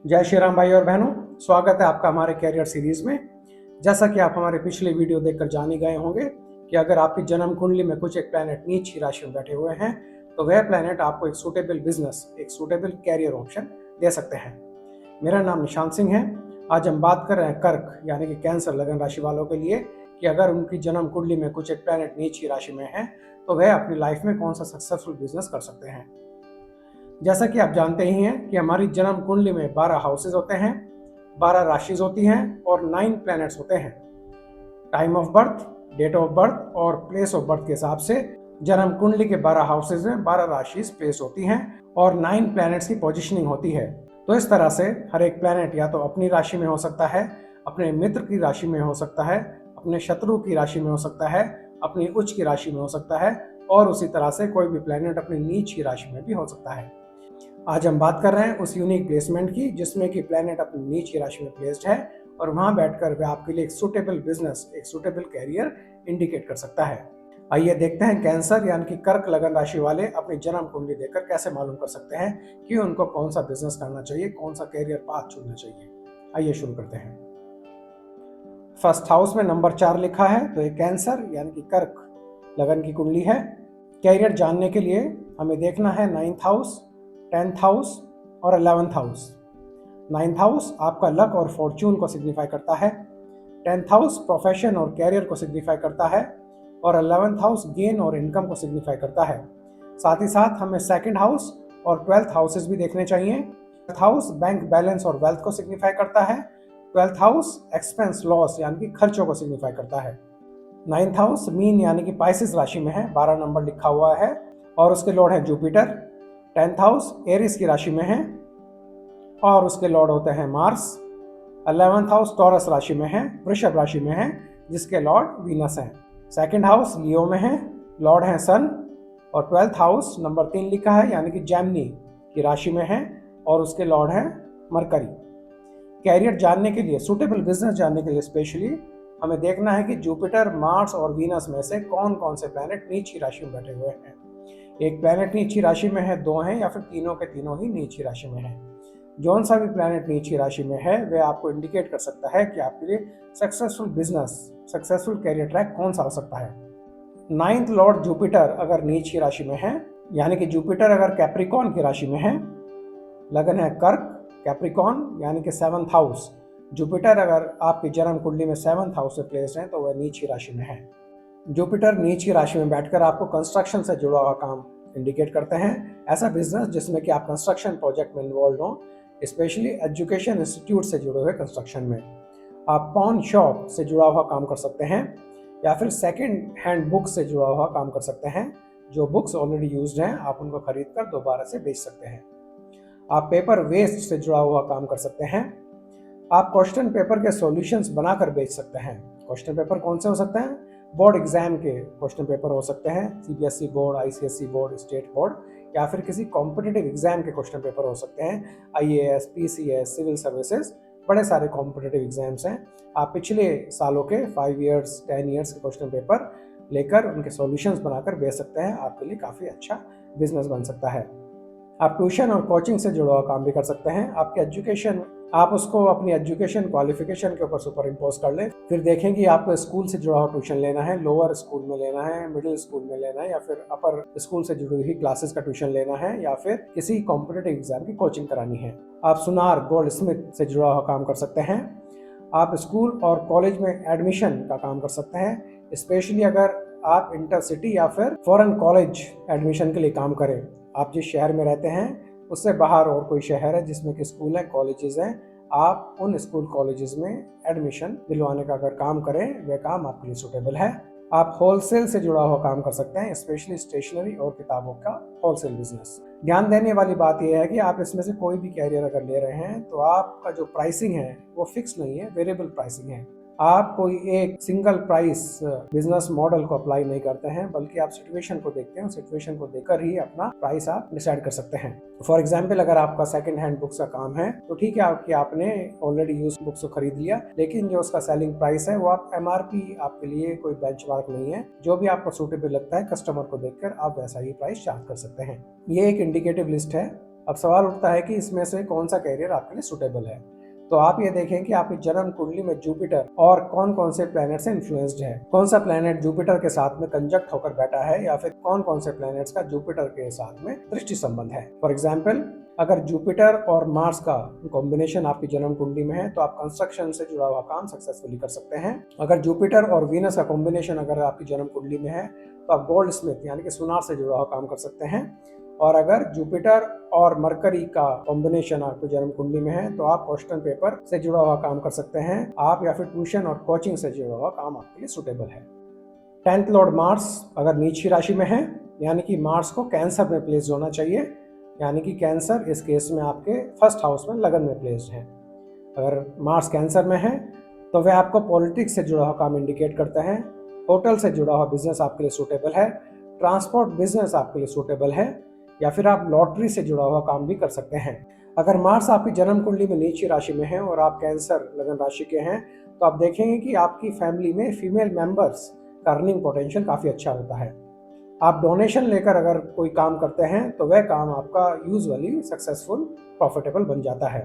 जय श्री राम भाई और बहनों, स्वागत है आपका हमारे कैरियर सीरीज में। जैसा कि आप हमारे पिछले वीडियो देखकर जान ही गए होंगे कि अगर आपकी जन्म कुंडली में कुछ एक प्लैनेट नीच की राशि में बैठे हुए हैं तो वह प्लैनेट आपको एक सूटेबल बिजनेस, एक सूटेबल कैरियर ऑप्शन दे सकते हैं। मेरा नाम निशांत सिंह है। आज हम बात कर रहे हैं कर्क यानी कि कैंसर लगन राशि वालों के लिए कि अगर उनकी जन्म कुंडली में कुछ एक प्लैनेट नीच की राशि में है तो वह अपनी लाइफ में कौन सा सक्सेसफुल बिजनेस कर सकते हैं। जैसा कि आप जानते ही हैं कि हमारी जन्म कुंडली में 12 हाउसेज होते हैं, 12 राशिज होती हैं और 9 प्लैनेट्स होते हैं। Time of birth, date of birth और प्लेस ऑफ बर्थ के हिसाब से जन्म कुंडली के 12 हाउसेज में 12 राशिज प्लेस होती हैं और 9 प्लैनेट्स की पोजीशनिंग होती है। तो इस तरह से हर एक प्लैनेट या तो अपनी राशि में हो सकता है, अपने मित्र की राशि में हो सकता है, अपने शत्रु की राशि में हो सकता है, अपनी उच्च की राशि में हो सकता है और उसी तरह से कोई भी प्लैनेट अपनी नीच की राशि में भी हो सकता है। आज हम बात कर रहे हैं उस यूनिक प्लेसमेंट की जिसमें कि प्लैनेट अपनी नीच की राशि में प्लेस्ड है और वहां बैठकर वह आपके लिए एक सूटेबल बिजनेस, एक सूटेबल कैरियर इंडिकेट कर सकता है। आइए देखते हैं कैंसर यानी कि कर्क लगन राशि वाले अपनी जन्म कुंडली देखकर कैसे मालूम कर सकते हैं कि उनको कौन सा बिजनेस करना चाहिए, कौन सा कैरियर पाथ चुनना चाहिए। आइए शुरू करते हैं। फर्स्ट हाउस में नंबर 4 लिखा है तो ये कैंसर यानी कि कर्क लगन की कुंडली है। कैरियर जानने के लिए हमें देखना है 9th हाउस, 10th हाउस और 11th हाउस। 9th हाउस आपका लक और फॉर्च्यून को सिग्निफाई करता है, 10th हाउस प्रोफेशन और कैरियर को सिग्निफाई करता है और 11th हाउस गेन और इनकम को सिग्निफाई करता है। साथ ही साथ हमें 2nd हाउस और 12th हाउसेज भी देखने चाहिए। 12th हाउस बैंक बैलेंस और वेल्थ को सिग्निफाई करता है, 12th हाउस एक्सपेंस लॉस यानी कि खर्चों को सिग्निफाई करता है। 9th हाउस मीन यानी कि पाइसेस राशि में है, 12 नंबर लिखा हुआ है और उसके लॉर्ड है जुपिटर। 10th हाउस एरिस की राशि में है और उसके लॉर्ड होते हैं मार्स। 11th हाउस टॉरस राशि में है, वृषभ राशि में है, जिसके लॉर्ड वीनस हैं। 2nd हाउस लियो में है, लॉर्ड हैं सन। और 12th हाउस नंबर 3 लिखा है यानी कि जेमिनी की राशि में है और उसके लॉर्ड हैं मरकरी। कैरियर जानने के लिए, सूटेबल बिजनेस जानने के लिए स्पेशली हमें देखना है कि जुपिटर, मार्स और वीनस में से कौन कौन से प्लैनेट नीच की राशि में बैठे हुए हैं। एक प्लैनेट नीच की राशि में है, 2 हैं या फिर तीनों के तीनों ही नीच की राशि में है। जौन सा भी प्लैनेट नीच की राशि में है वह आपको इंडिकेट कर सकता है कि आपके लिए successful business, successful career track कौन सा हो सकता है। 9th लॉर्ड जुपिटर अगर नीच की राशि में है यानी कि जुपिटर अगर कैप्रिकॉन की राशि में है, लगन है कर्क कैप्रिकॉन यानी कि 7th हाउस, जुपिटर अगर आपकी जन्म कुंडली में 7th हाउस में प्लेस्ड है तो वह नीच की राशि में है। जुपिटर नीच की राशि में बैठकर आपको कंस्ट्रक्शन से जुड़ा हुआ काम इंडिकेट करते हैं। ऐसा बिजनेस जिसमें कि आप कंस्ट्रक्शन प्रोजेक्ट में इन्वॉल्व हो, स्पेशली एजुकेशन इंस्टीट्यूट से जुड़े हुए कंस्ट्रक्शन में। आप पॉन शॉप से जुड़ा हुआ काम कर सकते हैं या फिर सेकंड हैंड बुक से जुड़ा हुआ काम कर सकते हैं। जो बुक्स ऑलरेडी यूज्ड हैं आप उनको खरीद कर दोबारा से बेच सकते हैं। आप पेपर वेस्ट से जुड़ा हुआ काम कर सकते हैं। आप क्वेश्चन पेपर के सॉल्यूशंस बनाकर बेच सकते हैं। क्वेश्चन पेपर कौन से हो सकते हैं? बोर्ड एग्जाम के क्वेश्चन पेपर हो सकते हैं, CBSE board, ICSE board, state board, या फिर किसी कॉम्पिटिटिव एग्जाम के क्वेश्चन पेपर हो सकते हैं, आईएएस, पीसीएस, सिविल सर्विसेज, बड़े सारे कॉम्पिटिटिव एग्जाम्स हैं। आप पिछले सालों के 5 ईयर्स, 10 ईयर्स के क्वेश्चन पेपर लेकर उनके सॉल्यूशंस बनाकर बेच सकते हैं। आपके लिए काफ़ी अच्छा बिजनेस बन सकता है। आप ट्यूशन और कोचिंग से जुड़ा हुआ काम भी कर सकते हैं। आपके एजुकेशन, आप उसको अपनी एजुकेशन क्वालिफिकेशन के ऊपर सुपर इम्पोज कर लें, फिर देखें कि आपको स्कूल से जुड़ा हुआ ट्यूशन लेना है, लोअर स्कूल में लेना है, मिडिल स्कूल में लेना है या फिर अपर स्कूल से जुड़ी हुई क्लासेस का ट्यूशन लेना है या फिर किसी कॉम्पिटिटिव एग्जाम की कोचिंग करानी है। आप सुनार, गोल्ड स्मिथ से जुड़ा हुआ काम कर सकते हैं। आप स्कूल और कॉलेज में एडमिशन का काम कर सकते हैं, स्पेशली अगर आप इंटरसिटी या फिर फॉरेन कॉलेज एडमिशन के लिए काम करें। आप जिस शहर में रहते हैं उससे बाहर और कोई शहर है जिसमें कि स्कूल है, कॉलेजेस हैं, आप उन स्कूल कॉलेजेस में एडमिशन दिलवाने का अगर काम करें, वह काम आपके लिए सूटेबल है। आप होलसेल से जुड़ा हुआ काम कर सकते हैं, स्पेशली स्टेशनरी और किताबों का होलसेल बिजनेस। ध्यान देने वाली बात यह है कि आप इसमें से कोई भी कैरियर अगर ले रहे हैं तो आपका जो प्राइसिंग है वो फिक्स नहीं है, वेरिएबल प्राइसिंग है। आप कोई एक सिंगल प्राइस बिजनेस मॉडल को अप्लाई नहीं करते हैं, बल्कि आप सिचुएशन को देखते हैं, सिचुएशन को देखकर ही अपना प्राइस आप डिसाइड कर सकते हैं। फॉर एग्जांपल, अगर आपका सेकंड हैंड बुक्स का काम है तो ठीक है कि आपने ऑलरेडी यूज बुक्स को खरीद लिया, लेकिन जो उसका सेलिंग प्राइस है वो आप एमआरपी, आपके लिए कोई बेंचमार्क नहीं है। जो भी आपको सूटेबल लगता है कस्टमर को देखकर आप वैसा ही प्राइस चार्ज कर सकते हैं। ये एक इंडिकेटिव लिस्ट है अब सवाल उठता है कि इसमें से कौन सा कैरियर आपके लिए सुटेबल है। तो आप ये देखें कि आपकी जन्म कुंडली में जुपिटर और कौन कौन से प्लैनेट से इन्फ्लुएंस्ड है। कौन सा प्लैनेट जुपिटर के साथ में कंजक्ट होकर बैठा है, या फिर कौन कौन से प्लैनेट्स का जुपिटर के साथ में दृष्टि संबंध है। फॉर एग्जाम्पल, अगर जुपिटर और मार्स का कॉम्बिनेशन आपकी जन्म कुंडली में है तो आप कंस्ट्रक्शन से जुड़ा हुआ काम सक्सेसफुली कर सकते हैं। अगर जुपिटर और वीनस का कॉम्बिनेशन अगर आपकी जन्म कुंडली में है तो आप गोल्ड स्मिथ यानी कि सुनार से जुड़ा हुआ काम कर सकते हैं। और अगर जुपिटर और मरकरी का कॉम्बिनेशन आपकी जन्म कुंडली में है तो आप क्वेश्चन पेपर से जुड़ा हुआ काम कर सकते हैं आप, या फिर ट्यूशन और कोचिंग से जुड़ा हुआ काम आपके लिए सुटेबल है। 10th लॉर्ड मार्स अगर नीच राशि में है, यानी कि मार्स को कैंसर में प्लेस होना चाहिए, यानी कि कैंसर इस केस में आपके फर्स्ट हाउस में लगन में प्लेस्ड है। अगर मार्स कैंसर में है तो वह आपको पॉलिटिक्स से जुड़ा हुआ काम इंडिकेट करता है, होटल से जुड़ा हुआ बिजनेस आपके लिए सूटेबल है, ट्रांसपोर्ट बिजनेस आपके लिए सूटेबल है, या फिर आप लॉटरी से जुड़ा हुआ काम भी कर सकते हैं। अगर मार्स आपकी जन्म कुंडली में नीची राशि में है और आप कैंसर लगन राशि के हैं तो आप देखेंगे कि आपकी फैमिली में फीमेल मेंबर्स का अर्निंग पोटेंशियल काफ़ी अच्छा होता है। आप डोनेशन लेकर अगर कोई काम करते हैं तो वह काम आपका यूजुअली सक्सेसफुल प्रॉफिटेबल बन जाता है।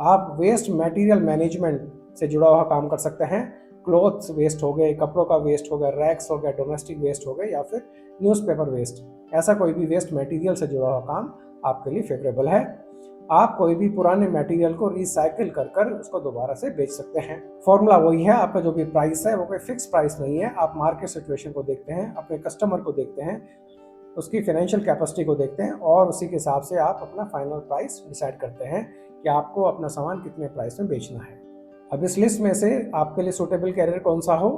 आप वेस्ट मटेरियल मैनेजमेंट से जुड़ा हुआ काम कर सकते हैं, क्लोथ्स वेस्ट हो गए, कपड़ों का वेस्ट हो गया, रैक्स हो गया, डोमेस्टिक वेस्ट हो गए, या फिर न्यूज़पेपर वेस्ट, ऐसा कोई भी वेस्ट मटेरियल से जुड़ा हुआ काम आपके लिए फेवरेबल है। आप कोई भी पुराने मटेरियल को रिसाइकिल कर कर उसको दोबारा से बेच सकते हैं। फॉर्मूला वही है, आपका जो भी प्राइस है वो कोई फिक्स प्राइस नहीं है। आप मार्केट सिचुएशन को देखते हैं, अपने कस्टमर को देखते हैं, उसकी फाइनेंशियल कैपेसिटी को देखते हैं और उसी के हिसाब से आप अपना फाइनल प्राइस डिसाइड करते हैं कि आपको अपना सामान कितने प्राइस में बेचना है। अब इस लिस्ट में से आपके लिए सूटेबल कैरियर कौन सा हो,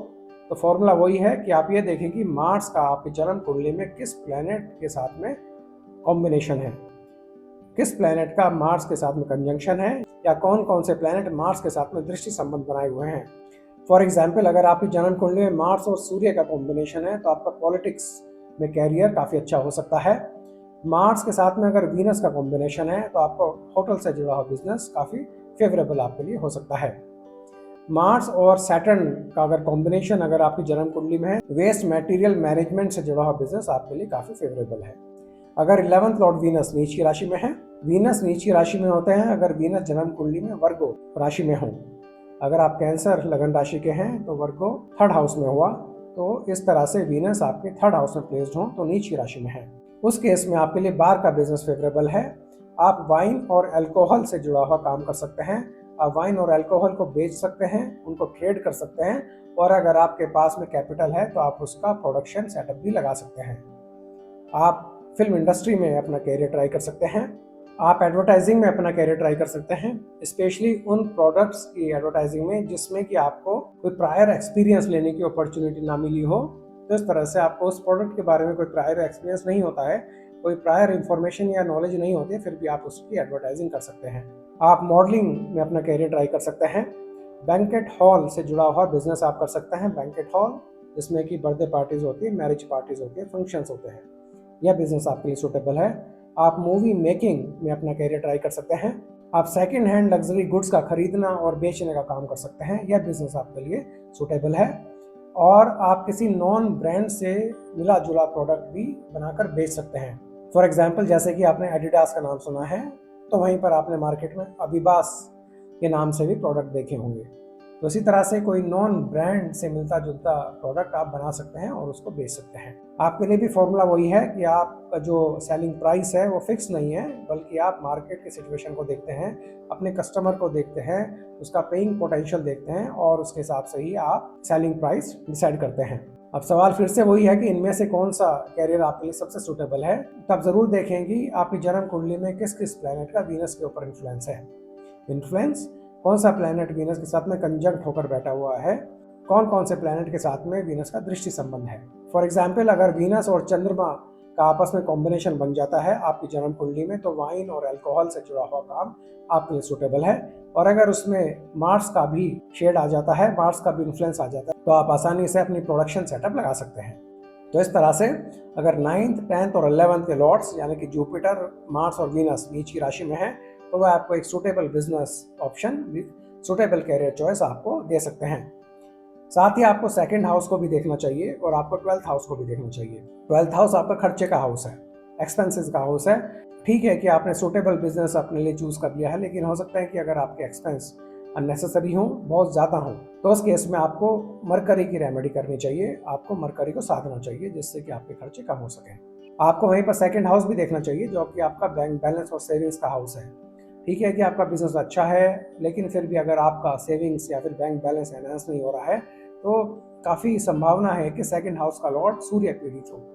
तो फॉर्मूला वही है कि आप ये देखें कि मार्स का आपकी जन्म कुंडली में किस प्लैनेट के साथ में कॉम्बिनेशन है, किस प्लैनेट का मार्स के साथ में कंजंक्शन है, या कौन कौन से प्लैनेट मार्स के साथ में दृष्टि संबंध बनाए हुए हैं। फॉर एग्जाम्पल, अगर आपकी जन्म कुंडली में मार्स और सूर्य का कॉम्बिनेशन है तो आपका पॉलिटिक्स में कैरियर काफ़ी अच्छा हो सकता है। मार्स के साथ में अगर वीनस का कॉम्बिनेशन है तो आपको होटल से जुड़ा हुआ बिजनेस काफ़ी फेवरेबल आपके लिए हो सकता है। मार्स और सैटर्न का अगर कॉम्बिनेशन अगर आपकी जन्म कुंडली में है, वेस्ट मटेरियल मैनेजमेंट से जुड़ा हुआ बिजनेस आपके लिए काफ़ी फेवरेबल है। अगर 11th लॉर्ड वीनस नीच की राशि में है, वीनस नीच की राशि में होते हैं अगर वीनस जन्म कुंडली में वर्गो राशि में हो। अगर आप कैंसर लगन राशि के हैं तो वर्गो 3rd हाउस में हुआ, तो इस तरह से वीनस आपके 3rd हाउस में प्लेस्ड हो तो नीच की राशि में है। उस केस में आपके लिए बार का बिजनेस फेवरेबल है। आप वाइन और अल्कोहल से जुड़ा हुआ काम कर सकते हैं। आप वाइन और अल्कोहल को बेच सकते हैं, उनको ट्रेड कर सकते हैं, और अगर आपके पास में कैपिटल है तो आप उसका प्रोडक्शन सेटअप भी लगा सकते हैं। आप फिल्म इंडस्ट्री में अपना कैरियर ट्राई कर सकते हैं। आप एडवर्टाइजिंग में अपना कैरियर ट्राई कर सकते हैं, स्पेशली उन प्रोडक्ट्स की एडवर्टाइजिंग में जिसमें कि आपको कोई प्रायर एक्सपीरियंस लेने की अपॉर्चुनिटी ना मिली हो। तो इस तरह से आपको उस प्रोडक्ट के बारे में कोई प्रायर एक्सपीरियंस नहीं होता है, कोई प्रायर इंफॉर्मेशन या नॉलेज नहीं होती है, फिर भी आप उसकी एडवर्टाइजिंग कर सकते हैं। आप मॉडलिंग में अपना कैरियर ट्राई कर सकते हैं। बैंकेट हॉल से जुड़ा हुआ बिजनेस आप कर सकते हैं। बैंकेट हॉल जिसमें कि बर्थडे पार्टीज होती है, मैरिज पार्टीज होती है, फंक्शंस होते हैं, यह बिजनेस आपके लिए सूटेबल है। आप मूवी मेकिंग में अपना कैरियर ट्राई कर सकते हैं। आप सेकंड हैंड लग्जरी गुड्स का खरीदना और बेचने का काम कर सकते हैं, यह बिजनेस आपके लिए सूटेबल है। और आप किसी नॉन ब्रांड से मिला जुला प्रोडक्ट भी बनाकर बेच सकते हैं। फॉर एग्जाम्पल, जैसे कि आपने एडिडास का नाम सुना है तो वहीं पर आपने मार्केट में अबिबास के नाम से भी प्रोडक्ट देखे होंगे। तो इसी तरह से कोई नॉन ब्रांड से मिलता जुलता प्रोडक्ट आप बना सकते हैं और उसको बेच सकते हैं। आपके लिए भी फॉर्मूला वही है कि आपका जो सेलिंग प्राइस है वो फिक्स नहीं है, बल्कि आप मार्केट की सिचुएशन को देखते हैं, अपने कस्टमर को देखते हैं, उसका पेइंग पोटेंशियल देखते हैं और उसके हिसाब से ही आप सेलिंग प्राइस डिसाइड करते हैं। अब सवाल फिर से वही है कि इनमें से कौन सा कैरियर आपके लिए सबसे सूटेबल है। तब जरूर देखें कि आपकी जन्म कुंडली में किस किस प्लैनेट का वीनस के ऊपर इन्फ्लुएंस है। इन्फ्लुएंस कौन सा प्लैनेट वीनस के साथ में कंजंक्ट होकर बैठा हुआ है, कौन कौन से प्लैनेट के साथ में वीनस का दृष्टि संबंध है। फॉर एग्जाम्पल, अगर वीनस और चंद्रमा का आपस में कॉम्बिनेशन बन जाता है आपकी जन्म कुंडली में तो वाइन और अल्कोहल से जुड़ा हुआ काम आपके लिए सूटेबल है। और अगर उसमें मार्स का भी शेड आ जाता है, मार्स का भी इन्फ्लुएंस आ जाता है, तो आप आसानी से अपनी प्रोडक्शन सेटअप लगा सकते हैं। तो इस तरह से अगर 9th, 10th और 11th के लॉर्ड्स यानी कि जुपिटर, मार्स और वीनस नीच की राशि में है तो वह आपको एक suitable business option, suitable career choice आपको दे सकते हैं। साथ ही आपको 2nd हाउस को भी देखना चाहिए और आपको 12th हाउस को भी देखना चाहिए। 12th हाउस आपका खर्चे का हाउस है, एक्सपेंसेस का हाउस है। ठीक है कि आपने सूटेबल बिजनेस अपने लिए चूज कर लिया है, लेकिन हो सकता है कि अगर आपके एक्सपेंस अननेसेसरी हो, बहुत ज़्यादा हो, तो उस केस में आपको मरकरी की रेमेडी करनी चाहिए। आपको मरकरी को साधना चाहिए जिससे कि आपके खर्चे कम हो सकें। आपको वहीं पर सेकंड हाउस भी देखना चाहिए जो कि आपका बैंक बैलेंस और सेविंग्स का हाउस है। ठीक है कि आपका बिजनेस अच्छा है, लेकिन फिर भी अगर आपका सेविंग्स या फिर बैंक बैलेंस एनहांस नहीं हो रहा है, तो काफ़ी संभावना है कि सेकंड हाउस का लॉर्ड सूर्य पीड़ित हो।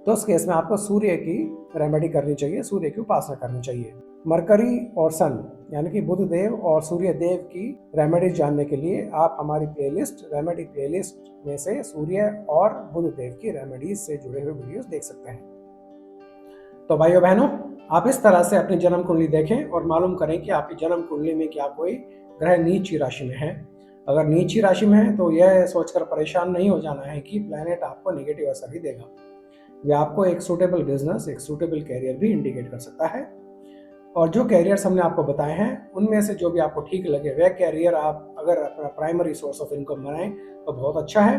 तो उस केस में आपको सूर्य की रेमेडी करनी चाहिए, सूर्य की उपासना करनी चाहिए। मरकरी और सन यानी कि बुध देव और सूर्य देव की रेमेडी जानने के लिए आप हमारी प्लेलिस्ट रेमेडी प्लेलिस्ट में से सूर्य और बुध देव की रेमेडीज से जुड़े हुए वीडियोस देख सकते हैं। तो भाइयों बहनों, आप इस तरह से अपनी जन्म कुंडली देखें और मालूम करें कि आपकी जन्म कुंडली में क्या कोई ग्रह नीच ही राशि में है। अगर नीच ही राशि में है तो यह सोचकर परेशान नहीं हो जाना है कि प्लैनेट आपको नेगेटिव असर ही देगा। वह आपको एक सूटेबल बिजनेस, एक सूटेबल कैरियर भी इंडिकेट कर सकता है। और जो कैरियर्स हमने आपको बताए हैं उनमें से जो भी आपको ठीक लगे वह कैरियर आप अगर अपना प्राइमरी सोर्स ऑफ इनकम बनाएं तो बहुत अच्छा है।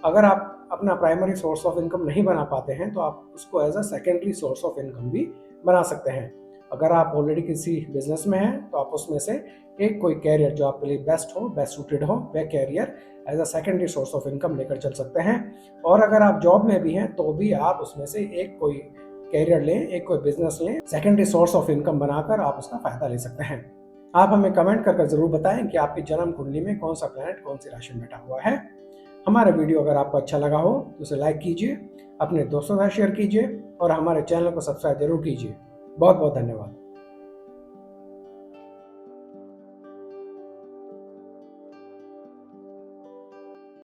अगर आप अपना प्राइमरी सोर्स ऑफ इनकम नहीं बना पाते हैं तो आप उसको as a secondary source of income भी बना सकते हैं। अगर आप ऑलरेडी किसी बिजनेस में हैं तो आप उसमें से एक कोई कैरियर जो आपके लिए बेस्ट हो, बेस्ट सूटेड हो, वह career as a secondary source of income लेकर चल सकते हैं। और अगर आप जॉब में भी हैं तो भी आप उसमें से एक कोई कैरियर लें, एक कोई बिजनेस लें, सेकेंडरी सोर्स ऑफ इनकम बनाकर आप उसका फायदा ले सकते हैं। आप हमें कमेंट कर जरूर बताएं कि आपकी जन्म कुंडली में कौन सा प्लैनेट कौन सी राशि में बैठा हुआ है। हमारा वीडियो अगर आपको अच्छा लगा हो तो उसे लाइक कीजिए, अपने दोस्तों के साथ शेयर कीजिए और हमारे चैनल को सब्सक्राइब जरूर कीजिए। बहुत बहुत धन्यवाद।